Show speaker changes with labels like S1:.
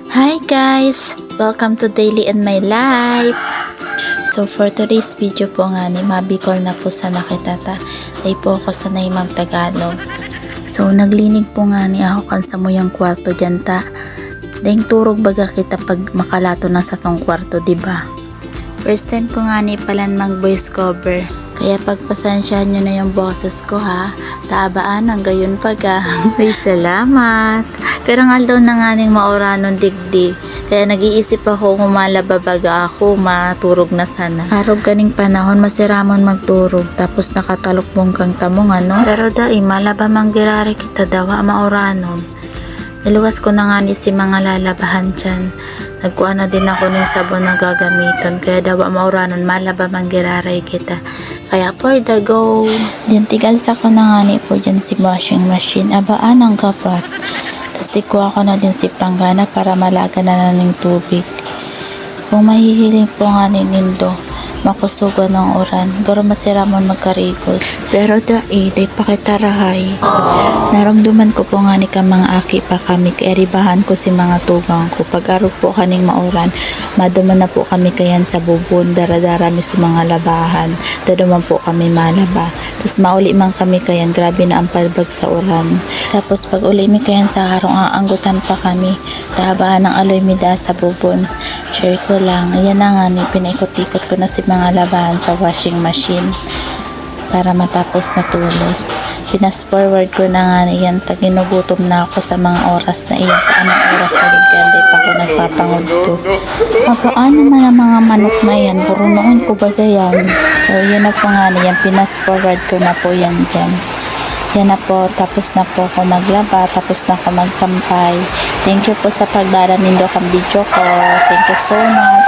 S1: Hi guys! Welcome to Daily in My Life! So for today's video po nga ni mabikol na po sana kita day po ako sanay magtagalog. So naglinig po nga ni ako kan sa muyang kwarto dyan ta. Daing turog baga kita pag makalato na sa tong kwarto, diba? First time ko nga ni palan mag voice cover. Kaya pagpasensyahan nyo na yung boses ko ha. Taabaan ang gayon paga. Uy, salamat. Karangal daw na nga ning maoranon digdi. Kaya nag-iisip ako kung malababaga ako, maturog na sana. Arog kaning panahon, masiramon magturog. Tapos nakatalukbong kang tamong ano. Pero dai, malaba manggirari kita daw, maoranon. Niluwas ko na nga ni si mga lalabahan dyan. Nagkuha na din ako ng sabon na gagamitan. Kaya daw mauranon malaba manggiraray kita. Kaya for the go. Diyan tigalsa ko na nga ni po dyan si washing machine. Abaan ang kapat. Tapos tikuha ko na din si planggana para malaga na ng tubig. Kung mahihiling po nga ni Nindo, makusugan ng oran. Garo masiramon magkarigos. Pero day pakitarahay. Naramduman ko po nga ni ka mga aki pa kami. Kaya ribahan ko si mga tugang ko. Pag arog po kaning mauran, maduman na po kami kayan sa bubon. Daradara mi si mga labahan. Daduman po kami malaba. Tapos mauli man kami kayan. Grabe na ang palbag sa oran. Tapos pag uli mi kayan sa harong, aanggutan pa kami. Tahabahan ng aloy mida sa bubon. Share ko lang. Ayan na nga ni pinaikot-ikot ko na si mga labahan sa washing machine para matapos na tulos. Pinas forward ko na nga yan, ginugutom na ako sa mga oras na iyan. Anong oras na rin kaya hindi pa ako nagpapangudto. Paano man ang mga manok na yan, puro noon ko ba yan. So yun na po nga yan, pinas forward ko na po yan dyan. Yan na po, tapos na po ako maglaba, tapos na ako magsampay. Thank you po sa pagdala nindo kang video ko. Thank you so much.